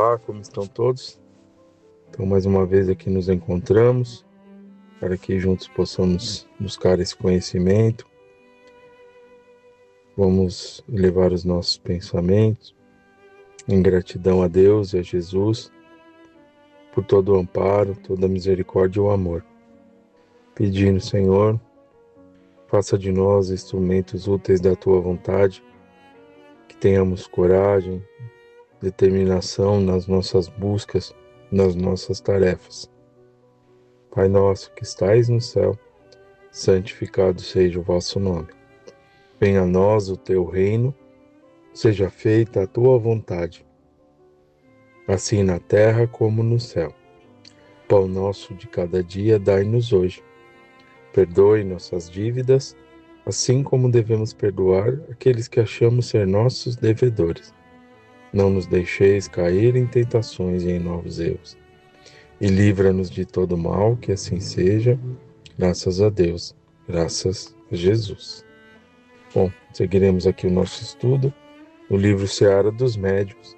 Olá, como estão todos? Então, mais uma vez aqui nos encontramos para que juntos possamos buscar esse conhecimento. Vamos elevar os nossos pensamentos em gratidão a Deus e a Jesus por todo o amparo, toda a misericórdia e o amor. Pedindo, Senhor, faça de nós instrumentos úteis da Tua vontade, que tenhamos coragem, determinação nas nossas buscas, nas nossas tarefas. Pai nosso que estais no céu, santificado seja o vosso nome. Venha a nós o teu reino, seja feita a tua vontade, assim na terra como no céu. Pão nosso de cada dia dai-nos hoje. Perdoe nossas dívidas, assim como devemos perdoar aqueles que achamos ser nossos devedores. Não nos deixeis cair em tentações e em novos erros. E livra-nos de todo mal, que assim seja, graças a Deus, graças a Jesus. Bom, seguiremos aqui o nosso estudo no livro Seara dos Médiuns,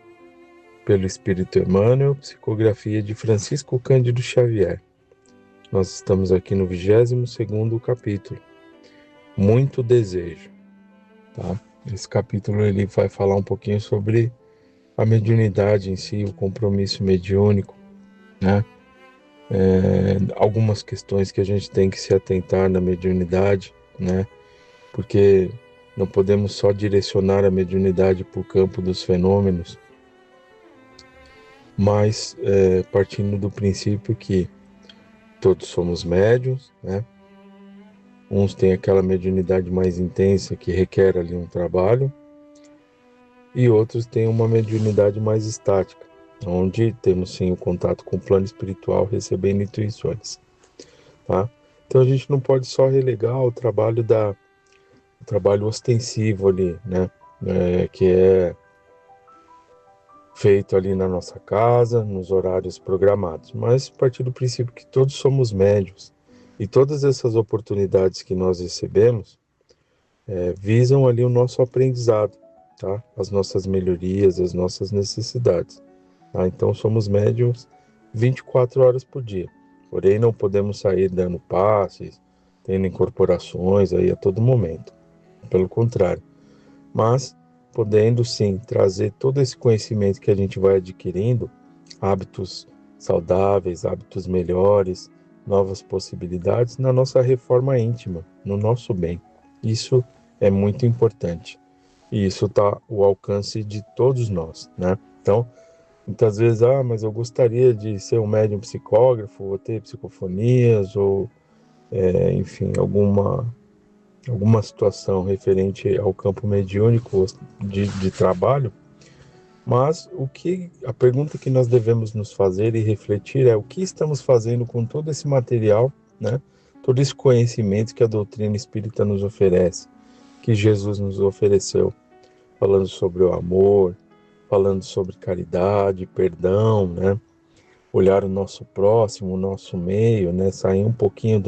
pelo Espírito Emmanuel, psicografia de Francisco Cândido Xavier. Nós estamos aqui no 22º capítulo, Muito Desejo. Tá? Esse capítulo ele vai falar um pouquinho sobre a mediunidade em si, o compromisso mediúnico, né? Algumas questões que a gente tem que se atentar na mediunidade, né? Porque não podemos só direcionar a mediunidade para o campo dos fenômenos, mas partindo do princípio que todos somos médiuns, né? Uns têm aquela mediunidade mais intensa que requer ali um trabalho, e outros têm uma mediunidade mais estática, onde temos sim o contato com o plano espiritual, recebendo intuições, tá? Então a gente não pode só relegar o trabalho ostensivo ali, né? Que é feito ali na nossa casa, nos horários programados, mas a partir do princípio que todos somos médiuns e todas essas oportunidades que nós recebemos visam ali o nosso aprendizado, tá? As nossas melhorias, as nossas necessidades. Tá? Então somos médiuns 24 horas por dia, porém não podemos sair dando passes, tendo incorporações aí a todo momento, pelo contrário, mas podendo sim trazer todo esse conhecimento que a gente vai adquirindo, hábitos saudáveis, hábitos melhores, novas possibilidades na nossa reforma íntima, no nosso bem. Isso é muito importante e isso está ao alcance de todos nós, né? Então, muitas vezes, mas eu gostaria de ser um médium psicógrafo, ou ter psicofonias, ou enfim, alguma situação referente ao campo mediúnico de trabalho, mas a pergunta que nós devemos nos fazer e refletir é o que estamos fazendo com todo esse material, né? Todo esse conhecimento que a doutrina espírita nos oferece, que Jesus nos ofereceu, falando sobre o amor, falando sobre caridade, perdão, né? Olhar o nosso próximo, o nosso meio, né? Sair um pouquinho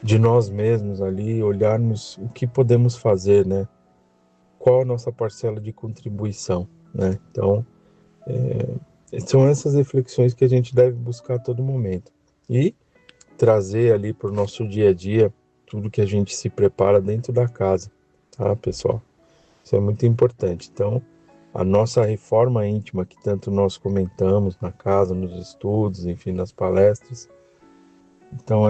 de nós mesmos ali, olharmos o que podemos fazer, né? Qual a nossa parcela de contribuição, né? Então, são essas reflexões que a gente deve buscar a todo momento. E trazer ali para o nosso dia a dia tudo que a gente se prepara dentro da casa, tá, pessoal? Isso é muito importante. Então, a nossa reforma íntima, que tanto nós comentamos na casa, nos estudos, enfim, nas palestras, então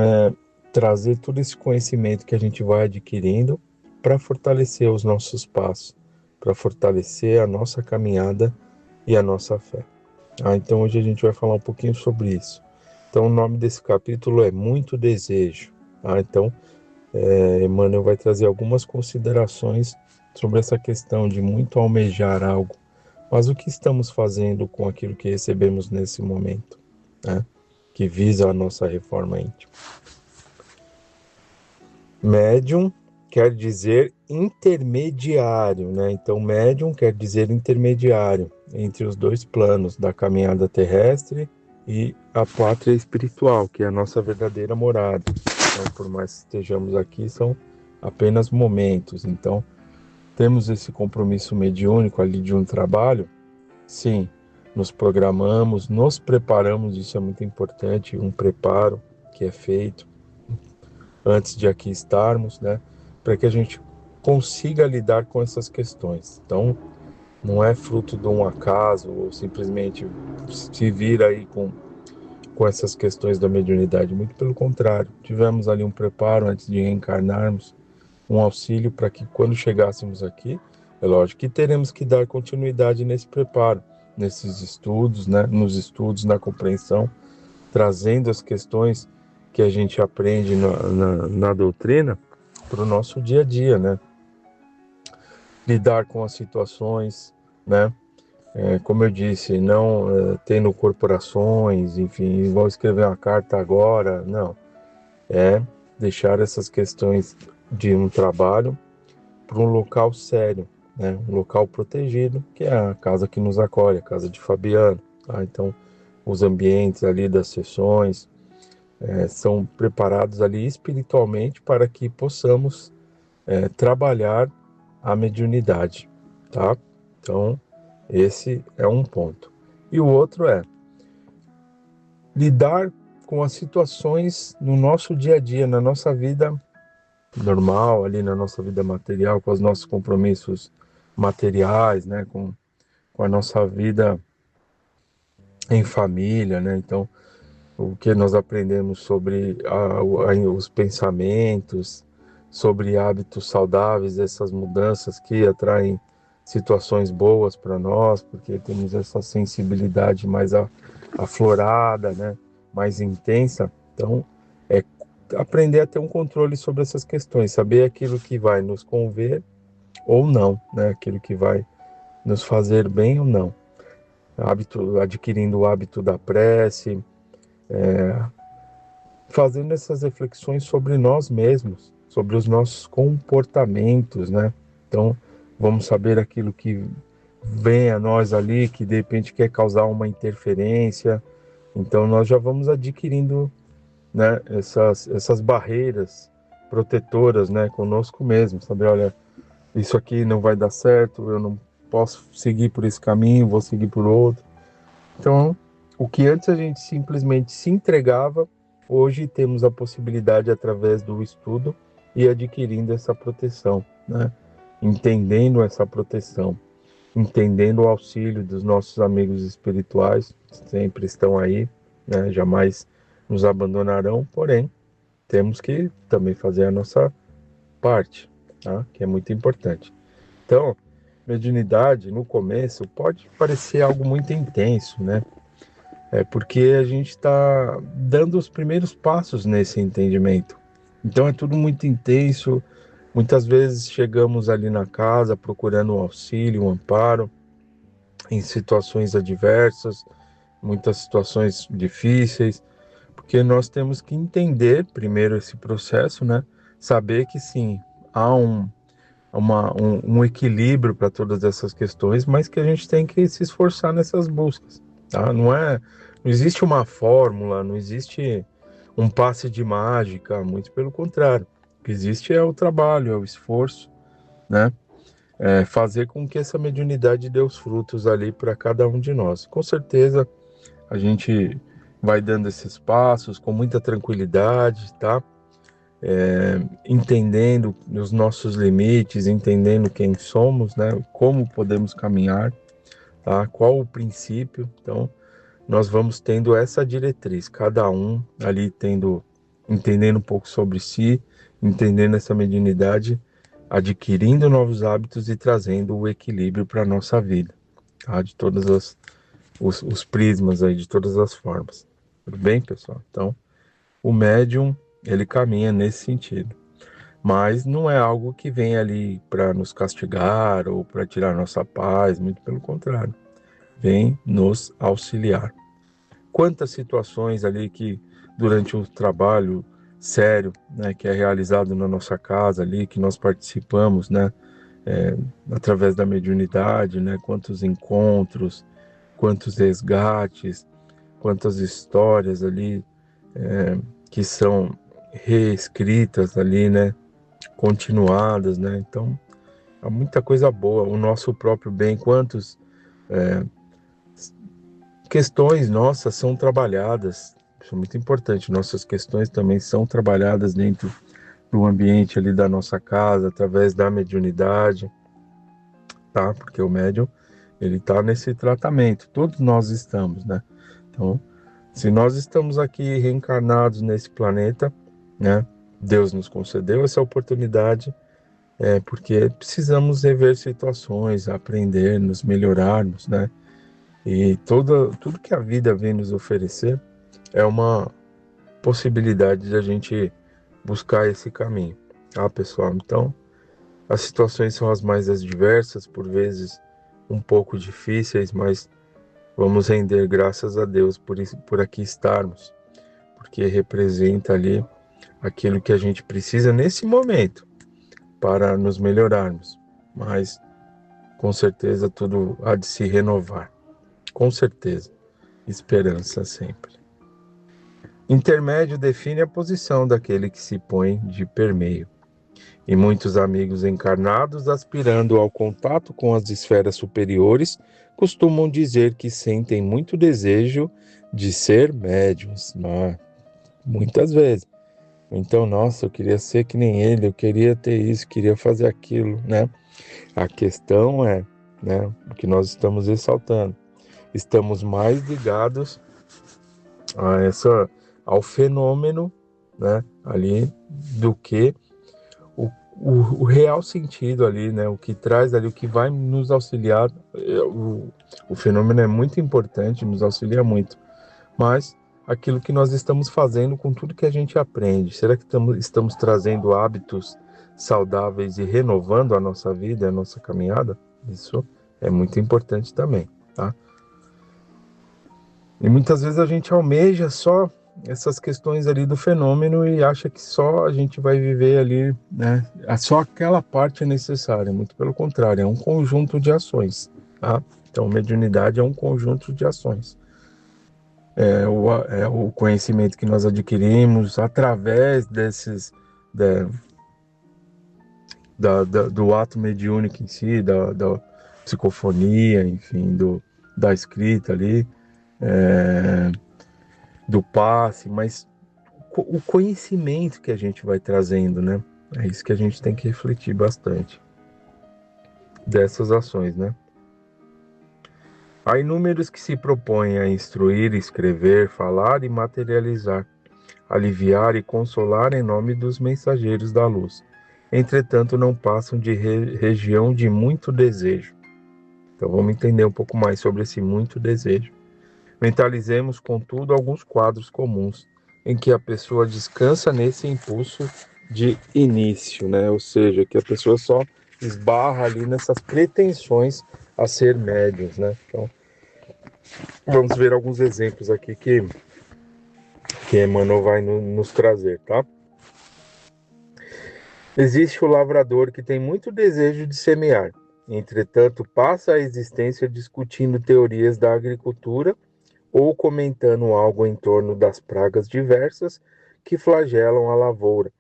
trazer todo esse conhecimento que a gente vai adquirindo para fortalecer os nossos passos, para fortalecer a nossa caminhada e a nossa fé. Então hoje a gente vai falar um pouquinho sobre isso. Então o nome desse capítulo é Muito Desejo. Então Emmanuel vai trazer algumas considerações sobre essa questão de muito almejar algo. Mas o que estamos fazendo com aquilo que recebemos nesse momento, né? Que visa a nossa reforma íntima. Médium quer dizer intermediário, né? Então, médium quer dizer intermediário entre os dois planos da caminhada terrestre e a pátria espiritual, que é a nossa verdadeira morada. Então, por mais que estejamos aqui, são apenas momentos. Então, temos esse compromisso mediúnico ali de um trabalho, sim, nos programamos, nos preparamos, isso é muito importante, um preparo que é feito antes de aqui estarmos, né, para que a gente consiga lidar com essas questões. Então, não é fruto de um acaso ou simplesmente se vir aí com essas questões da mediunidade. Muito pelo contrário, tivemos ali um preparo antes de reencarnarmos, um auxílio para que quando chegássemos aqui, é lógico que teremos que dar continuidade nesse preparo, nesses estudos, né, nos estudos, na compreensão, trazendo as questões que a gente aprende na doutrina para o nosso dia a dia, né? Lidar com as situações, né? Como eu disse, não tendo corporações, enfim, vou escrever uma carta agora, não. É deixar essas questões de um trabalho para um local sério, né? Um local protegido, que é a casa que nos acolhe, a casa de Fabiano. Tá? Então, os ambientes ali das sessões são preparados ali espiritualmente para que possamos trabalhar a mediunidade, tá? Então, esse é um ponto. E o outro é lidar com as situações no nosso dia a dia, na nossa vida normal, ali na nossa vida material, com os nossos compromissos materiais, né? Com a nossa vida em família, né? Então, o que nós aprendemos sobre os pensamentos, sobre hábitos saudáveis, essas mudanças que atraem situações boas para nós, porque temos essa sensibilidade mais aflorada, né? Mais intensa. Então, é aprender a ter um controle sobre essas questões, saber aquilo que vai nos conver ou não, né? Aquilo que vai nos fazer bem ou não. Adquirindo o hábito da prece, fazendo essas reflexões sobre nós mesmos, sobre os nossos comportamentos, né? Então, vamos saber aquilo que vem a nós ali, que de repente quer causar uma interferência. Então, nós já vamos adquirindo, né, essas barreiras protetoras, né, conosco mesmo, saber, olha, isso aqui não vai dar certo, eu não posso seguir por esse caminho, vou seguir por outro. Então, o que antes a gente simplesmente se entregava, hoje temos a possibilidade, através do estudo, e adquirindo essa proteção, né? Entendendo essa proteção, entendendo o auxílio dos nossos amigos espirituais, que sempre estão aí, né? Jamais nos abandonarão, porém, temos que também fazer a nossa parte, tá? Que é muito importante. Então, mediunidade, no começo, pode parecer algo muito intenso, né? É porque a gente está dando os primeiros passos nesse entendimento. Então é tudo muito intenso. Muitas vezes chegamos ali na casa procurando um auxílio, um amparo em situações adversas, muitas situações difíceis, porque nós temos que entender primeiro esse processo, né? Saber que sim, há um equilíbrio para todas essas questões, mas que a gente tem que se esforçar nessas buscas, tá? Não existe uma fórmula, não existe um passe de mágica, muito pelo contrário. O que existe é o trabalho, é o esforço, né? Fazer com que essa mediunidade dê os frutos ali para cada um de nós. Com certeza a gente vai dando esses passos com muita tranquilidade, tá? Entendendo os nossos limites, entendendo quem somos, né? Como podemos caminhar, tá? Qual o princípio. Então, nós vamos tendo essa diretriz, cada um ali entendendo um pouco sobre si, entendendo essa mediunidade, adquirindo novos hábitos e trazendo o equilíbrio para a nossa vida, tá? De todas os prismas aí, de todas as formas. Tudo bem, pessoal? Então, o médium, ele caminha nesse sentido. Mas não é algo que vem ali para nos castigar ou para tirar nossa paz, muito pelo contrário. Vem nos auxiliar. Quantas situações ali que durante o trabalho sério, né, que é realizado na nossa casa ali, que nós participamos, né, através da mediunidade, né, quantos encontros, quantos resgates, quantas histórias ali que são reescritas ali, né, continuadas, né? Então, há muita coisa boa. O nosso próprio bem, quantos questões nossas são trabalhadas, isso é muito importante, nossas questões também são trabalhadas dentro do ambiente ali da nossa casa, através da mediunidade, tá? Porque o médium, ele tá nesse tratamento, todos nós estamos, né? Então, se nós estamos aqui reencarnados nesse planeta, né? Deus nos concedeu essa oportunidade, porque precisamos rever situações, aprender, nos melhorarmos, né? E tudo que a vida vem nos oferecer é uma possibilidade de a gente buscar esse caminho, tá, pessoal? Então, as situações são as mais adversas, por vezes um pouco difíceis, mas vamos render graças a Deus por aqui estarmos, porque representa ali aquilo que a gente precisa nesse momento para nos melhorarmos. Mas, com certeza, tudo há de se renovar. Com certeza. Esperança sempre. Intermédio define a posição daquele que se põe de permeio. E muitos amigos encarnados, aspirando ao contato com as esferas superiores, costumam dizer que sentem muito desejo de ser médiuns, muitas vezes. Então, nossa, eu queria ser que nem ele, eu queria ter isso, queria fazer aquilo, né? A questão é, né, o que nós estamos ressaltando, estamos mais ligados ao fenômeno, né, ali, do que o real sentido ali, né, o que traz ali, o que vai nos auxiliar. O fenômeno é muito importante, nos auxilia muito, mas aquilo que nós estamos fazendo com tudo que a gente aprende, será que estamos trazendo hábitos saudáveis e renovando a nossa vida, a nossa caminhada? Isso é muito importante também, tá? E muitas vezes a gente almeja só essas questões ali do fenômeno e acha que só a gente vai viver ali, né? Só aquela parte é necessária. Muito pelo contrário, é um conjunto de ações, tá? Então, mediunidade é um conjunto de ações. É o conhecimento que nós adquirimos através do ato mediúnico em si, da psicofonia, enfim, da escrita ali, do passe, mas o conhecimento que a gente vai trazendo, né? É isso que a gente tem que refletir bastante dessas ações, né? Há inúmeros que se propõem a instruir, escrever, falar e materializar, aliviar e consolar em nome dos mensageiros da luz. Entretanto, não passam de região de muito desejo. Então, vamos entender um pouco mais sobre esse muito desejo. Mentalizemos, contudo, alguns quadros comuns em que a pessoa descansa nesse impulso de início, né? Ou seja, que a pessoa só esbarra ali nessas pretensões a ser médiuns, né? Então, vamos ver alguns exemplos aqui que Emmanuel vai nos trazer, tá? Existe o lavrador que tem muito desejo de semear, entretanto passa a existência discutindo teorias da agricultura ou comentando algo em torno das pragas diversas que flagelam a lavoura,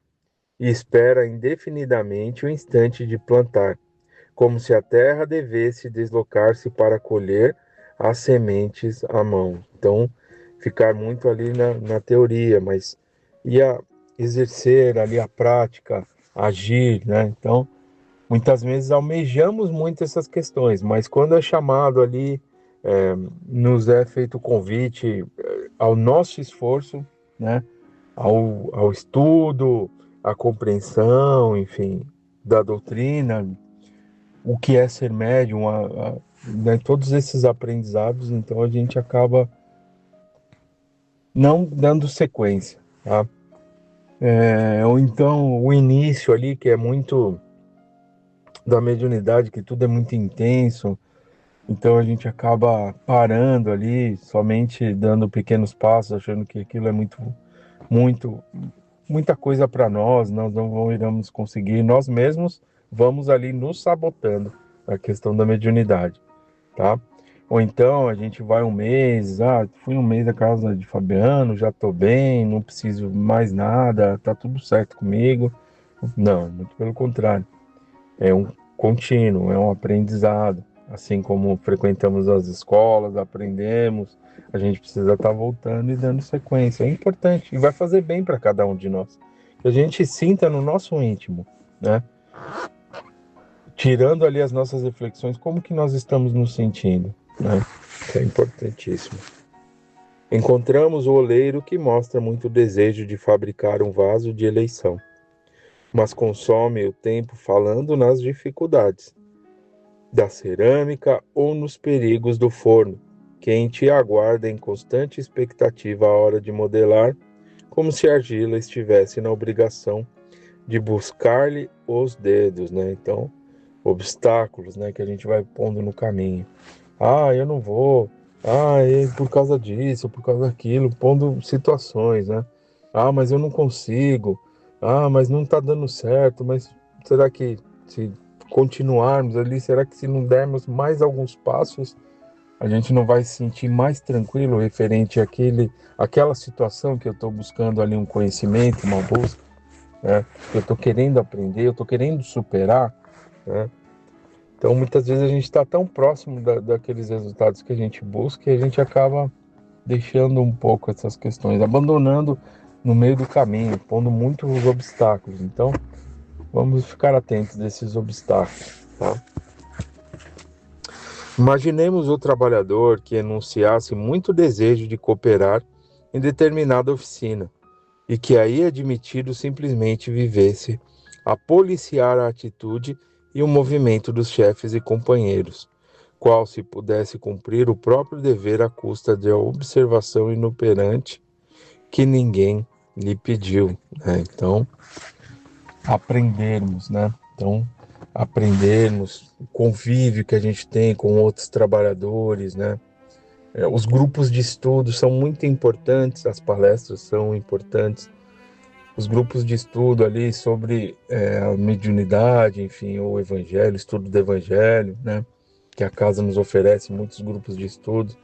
e espera indefinidamente o instante de plantar, como se a terra devesse deslocar-se para colher as sementes à mão. Então, ficar muito ali na teoria, mas ia exercer ali a prática, agir, né? Então, muitas vezes almejamos muito essas questões, mas quando é chamado ali, nos é feito o convite ao nosso esforço, né? Ao estudo, à compreensão, enfim, da doutrina, o que é ser médium, né, todos esses aprendizados, então a gente acaba não dando sequência, tá? Ou então o início ali, que é muito da mediunidade, que tudo é muito intenso, então a gente acaba parando ali, somente dando pequenos passos, achando que aquilo é muita coisa para nós não iremos conseguir, nós mesmos vamos ali nos sabotando a questão da mediunidade, tá? Ou então a gente vai um mês, fui um mês da casa de Fabiano, já tô bem, não preciso mais nada, tá tudo certo comigo. Não, muito pelo contrário. É um contínuo, é um aprendizado. Assim como frequentamos as escolas, aprendemos, a gente precisa estar voltando e dando sequência. É importante e vai fazer bem para cada um de nós. Que a gente sinta no nosso íntimo, né? Tirando ali as nossas reflexões, como que nós estamos nos sentindo, né? Isso é importantíssimo. Encontramos o oleiro que mostra muito desejo de fabricar um vaso de eleição, mas consome o tempo falando nas dificuldades da cerâmica ou nos perigos do forno, quente e aguarda em constante expectativa a hora de modelar, como se a argila estivesse na obrigação de buscar-lhe os dedos, né? Então, obstáculos, né, que a gente vai pondo no caminho. Ah, eu não vou. Ah, é por causa disso, por causa daquilo, pondo situações, né? Ah, mas eu não consigo. Ah, mas não tá dando certo. Mas será que se continuarmos ali, será que se não dermos mais alguns passos, a gente não vai se sentir mais tranquilo referente àquela situação que eu estou buscando ali um conhecimento, uma busca, né? Eu estou querendo aprender, eu estou querendo superar, né? Então, muitas vezes a gente está tão próximo daqueles resultados que a gente busca e a gente acaba deixando um pouco essas questões, abandonando no meio do caminho, pondo muitos obstáculos. Então, vamos ficar atentos desses obstáculos, tá? Imaginemos o trabalhador que enunciasse muito desejo de cooperar em determinada oficina e que aí admitido simplesmente vivesse a policiar a atitude e o movimento dos chefes e companheiros, qual se pudesse cumprir o próprio dever à custa de observação inoperante que ninguém lhe pediu, né? Então, aprendermos, né? Então, aprendermos o convívio que a gente tem com outros trabalhadores, né? Os grupos de estudo são muito importantes, as palestras são importantes, os grupos de estudo ali sobre a mediunidade, enfim, o evangelho, estudo do evangelho, né? Que a casa nos oferece muitos grupos de estudo,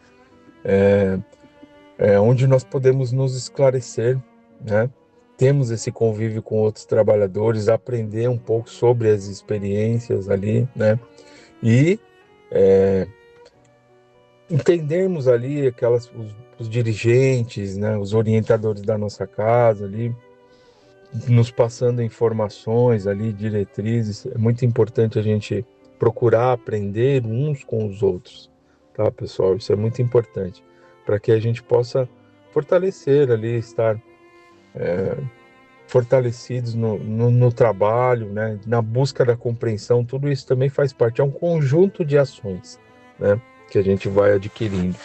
onde nós podemos nos esclarecer, né? Temos esse convívio com outros trabalhadores, aprender um pouco sobre as experiências ali, né? E entendermos ali os dirigentes, né? Os orientadores da nossa casa ali, nos passando informações ali, diretrizes. É muito importante a gente procurar aprender uns com os outros, tá, pessoal? Isso é muito importante para que a gente possa fortalecer ali, estar fortalecidos no trabalho, né? Na busca da compreensão. Tudo isso também faz parte, é um conjunto de ações, né? Que a gente vai adquirindo.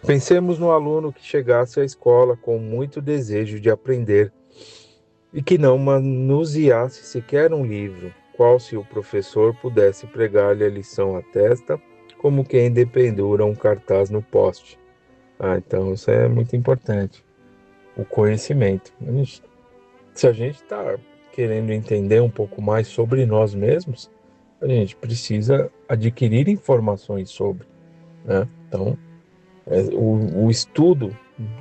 Pensemos no aluno que chegasse à escola com muito desejo de aprender e que não manuseasse sequer um livro, qual se o professor pudesse pregar-lhe a lição à testa, como quem dependura um cartaz no poste. Então isso é muito importante, o conhecimento. Se a gente está querendo entender um pouco mais sobre nós mesmos, a gente precisa adquirir informações sobre, né? Então, o estudo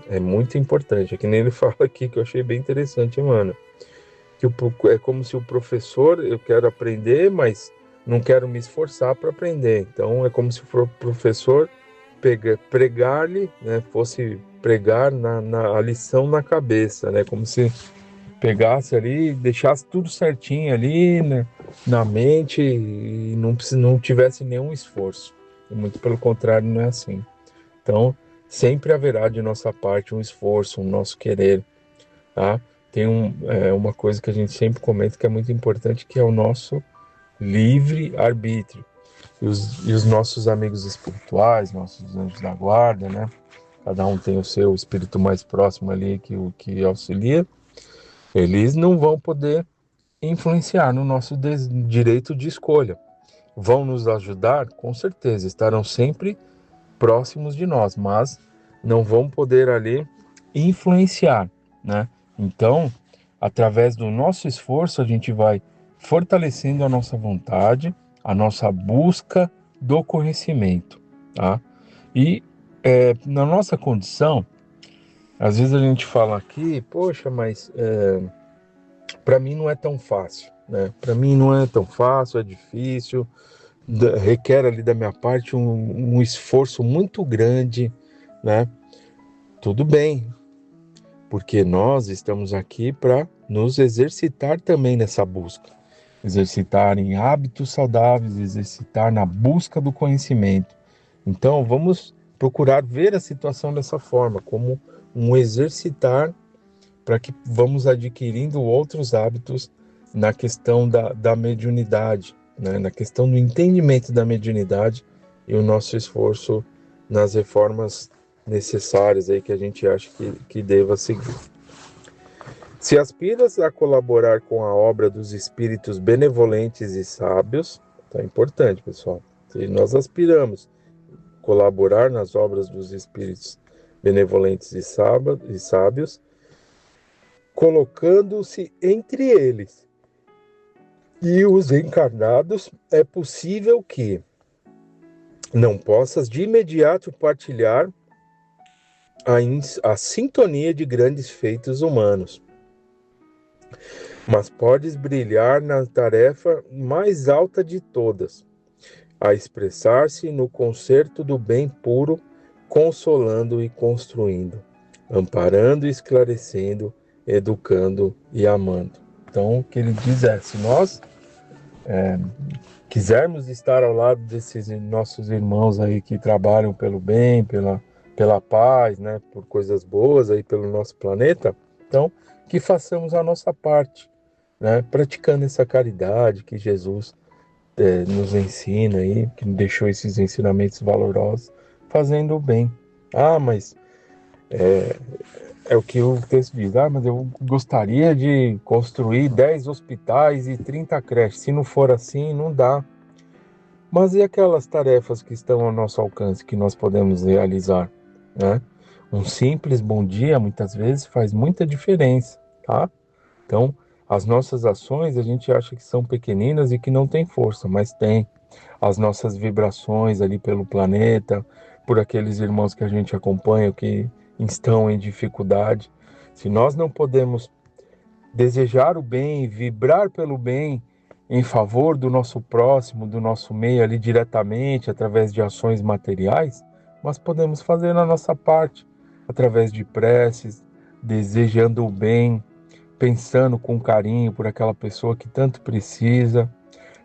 é muito importante. É que nem ele fala aqui, que eu achei bem interessante, mano. Que é como se o professor, eu quero aprender, mas não quero me esforçar para aprender. Então, é como se o professor pregar-lhe, né, fosse pregar a lição na cabeça, né? Como se pegasse ali, deixasse tudo certinho ali, né, na mente e não tivesse nenhum esforço. E muito pelo contrário, não é assim. Então, sempre haverá de nossa parte um esforço, um nosso querer, tá? Tem uma coisa que a gente sempre comenta que é muito importante, que é o nosso livre arbítrio. E os nossos amigos espirituais, nossos anjos da guarda, né? Cada um tem o seu espírito mais próximo ali que auxilia. Eles não vão poder influenciar no nosso direito de escolha. Vão nos ajudar, com certeza, estarão sempre próximos de nós, mas não vão poder ali influenciar, né? Então, através do nosso esforço, a gente vai fortalecendo a nossa vontade, a nossa busca do conhecimento, tá? E na nossa condição, às vezes a gente fala aqui, poxa, mas para mim não é tão fácil, né? Para mim não é tão fácil, é difícil, requer ali da minha parte um esforço muito grande, né? Tudo bem, porque nós estamos aqui para nos exercitar também nessa busca. Exercitar em hábitos saudáveis, exercitar na busca do conhecimento. Então, vamos procurar ver a situação dessa forma, como um exercitar para que vamos adquirindo outros hábitos na questão da mediunidade, né? Na questão do entendimento da mediunidade e o nosso esforço nas reformas necessárias aí que a gente acha que deva seguir. Se aspiras a colaborar com a obra dos espíritos benevolentes e sábios, tá importante, pessoal. Se nós aspiramos a colaborar nas obras dos espíritos benevolentes e sábios, colocando-se entre eles e os encarnados, é possível que não possas de imediato partilhar a sintonia de grandes feitos humanos, mas podes brilhar na tarefa mais alta de todas, a expressar-se no concerto do bem puro, consolando e construindo, amparando e esclarecendo, educando e amando. Então, o que ele diz é, se nós quisermos estar ao lado desses nossos irmãos aí que trabalham pelo bem, pela paz, né, por coisas boas aí pelo nosso planeta, então que façamos a nossa parte, né, praticando essa caridade que Jesus nos ensina aí, que deixou esses ensinamentos valorosos, fazendo o bem. Ah, mas é o que o texto diz, mas eu gostaria de construir 10 hospitais e 30 creches. Se não for assim, não dá. Mas e aquelas tarefas que estão ao nosso alcance, que nós podemos realizar, né? Um simples bom dia, muitas vezes, faz muita diferença, tá? Então, as nossas ações, a gente acha que são pequeninas e que não tem força, mas tem. As nossas vibrações ali pelo planeta, por aqueles irmãos que a gente acompanha, que estão em dificuldade. Se nós não podemos desejar o bem, vibrar pelo bem em favor do nosso próximo, do nosso meio ali diretamente, através de ações materiais, mas podemos fazer a nossa parte, através de preces, desejando o bem, pensando com carinho por aquela pessoa que tanto precisa,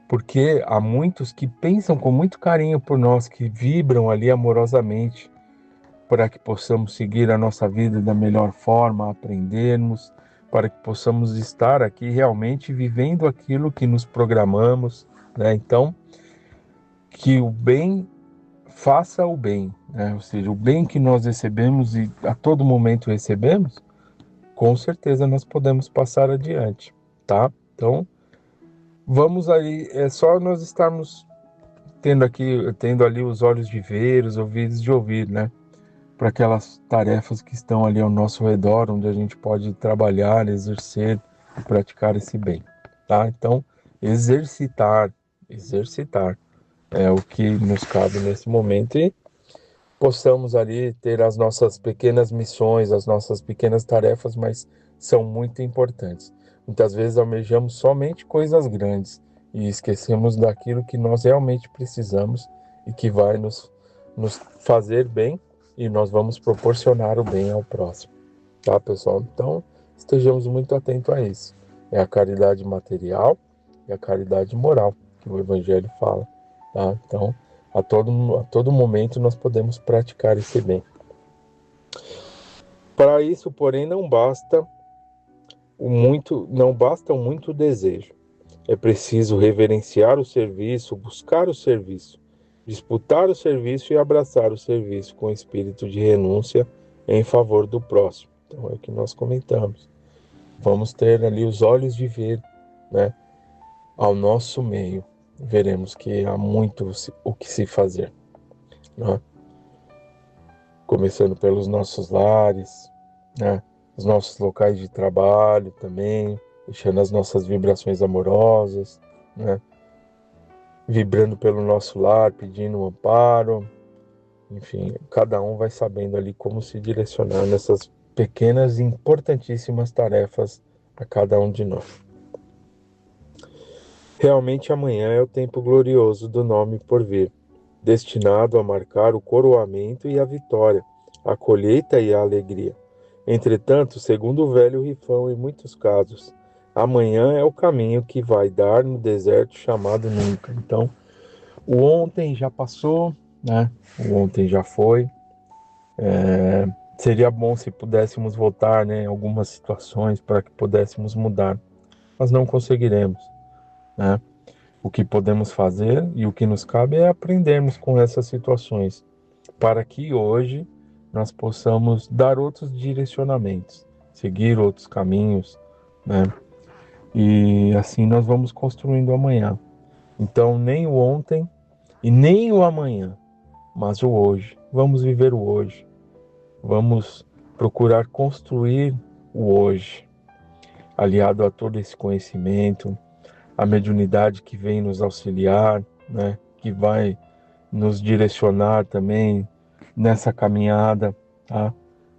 porque há muitos que pensam com muito carinho por nós, que vibram ali amorosamente, para que possamos seguir a nossa vida da melhor forma, aprendermos, para que possamos estar aqui realmente vivendo aquilo que nos programamos, né? Então, que o bem faça o bem, né? Ou seja, o bem que nós recebemos e a todo momento recebemos, com certeza nós podemos passar adiante, tá? Então, vamos aí, é só nós estarmos tendo ali os olhos de ver, os ouvidos de ouvir, né? Para aquelas tarefas que estão ali ao nosso redor, onde a gente pode trabalhar, exercer e praticar esse bem, tá? Então, exercitar é o que nos cabe nesse momento e possamos ali ter as nossas pequenas missões, as nossas pequenas tarefas, mas são muito importantes. Muitas vezes almejamos somente coisas grandes e esquecemos daquilo que nós realmente precisamos e que vai nos fazer bem e nós vamos proporcionar o bem ao próximo, tá, pessoal? Então, estejamos muito atentos a isso. É a caridade material e a caridade moral que o Evangelho fala, tá? Então, a todo momento nós podemos praticar esse bem. Para isso, porém, não basta muito desejo. É preciso reverenciar o serviço, buscar o serviço, disputar o serviço e abraçar o serviço com espírito de renúncia em favor do próximo. Então é o que nós comentamos. Vamos ter ali os olhos de ver, né, ao nosso meio. Veremos que há muito o que se fazer, né? Começando pelos nossos lares, né, os nossos locais de trabalho também, deixando as nossas vibrações amorosas, né, vibrando pelo nosso lar, pedindo um amparo. Enfim, cada um vai sabendo ali como se direcionar nessas pequenas e importantíssimas tarefas a cada um de nós. Realmente amanhã é o tempo glorioso do nome por vir, destinado a marcar o coroamento e a vitória, a colheita e a alegria. Entretanto, segundo o velho rifão, em muitos casos, amanhã é o caminho que vai dar no deserto chamado nunca. Então, o ontem já passou, né? O ontem já foi. Seria bom se pudéssemos voltar, né, em algumas situações para que pudéssemos mudar, mas não conseguiremos, né? O que podemos fazer e o que nos cabe é aprendermos com essas situações, para que hoje nós possamos dar outros direcionamentos, seguir outros caminhos, né? E assim nós vamos construindo o amanhã. Então, nem o ontem e nem o amanhã, mas o hoje. Vamos viver o hoje. Vamos procurar construir o hoje, aliado a todo esse conhecimento, a mediunidade que vem nos auxiliar, né? Que vai nos direcionar também nessa caminhada, tá?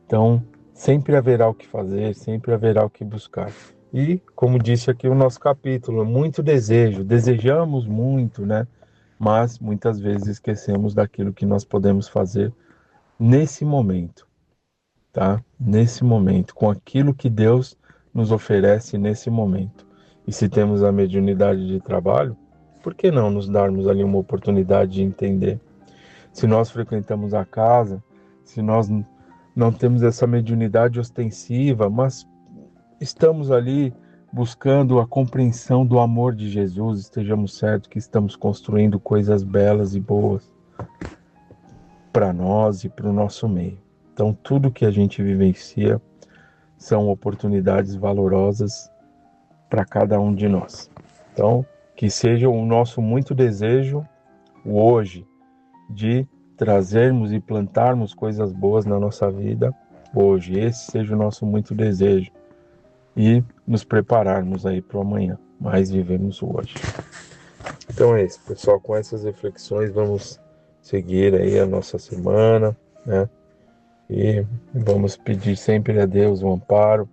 Então, sempre haverá o que fazer, sempre haverá o que buscar. E, como disse aqui o nosso capítulo, muito desejo, desejamos muito, né? Mas muitas vezes esquecemos daquilo que nós podemos fazer nesse momento, tá? Nesse momento, com aquilo que Deus nos oferece nesse momento. E se temos a mediunidade de trabalho, por que não nos darmos ali uma oportunidade de entender? Se nós frequentamos a casa, se nós não temos essa mediunidade ostensiva, mas estamos ali buscando a compreensão do amor de Jesus, estejamos certos que estamos construindo coisas belas e boas para nós e para o nosso meio. Então, tudo que a gente vivencia são oportunidades valorosas para cada um de nós. Então, que seja o nosso muito desejo, o hoje, de trazermos e plantarmos coisas boas na nossa vida hoje. Esse seja o nosso muito desejo. E nos prepararmos aí para o amanhã, mas vivemos o hoje. Então é isso, pessoal. Com essas reflexões, vamos seguir aí a nossa semana, né? E vamos pedir sempre a Deus o amparo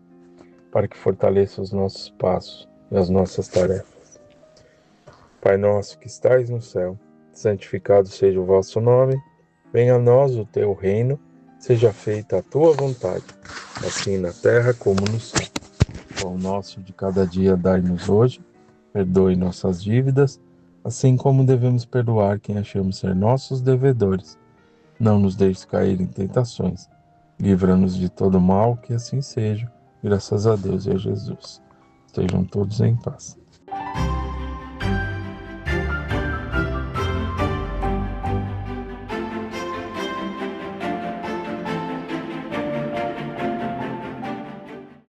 para que fortaleça os nossos passos e as nossas tarefas. Pai nosso que estais no céu, santificado seja o vosso nome, venha a nós o teu reino, seja feita a tua vontade, assim na terra como no céu. O pão nosso de cada dia dai-nos hoje, perdoe nossas dívidas, assim como devemos perdoar quem achamos ser nossos devedores. Não nos deixes cair em tentações, livra-nos de todo mal, que assim seja, graças a Deus e a Jesus. Estejam todos em paz.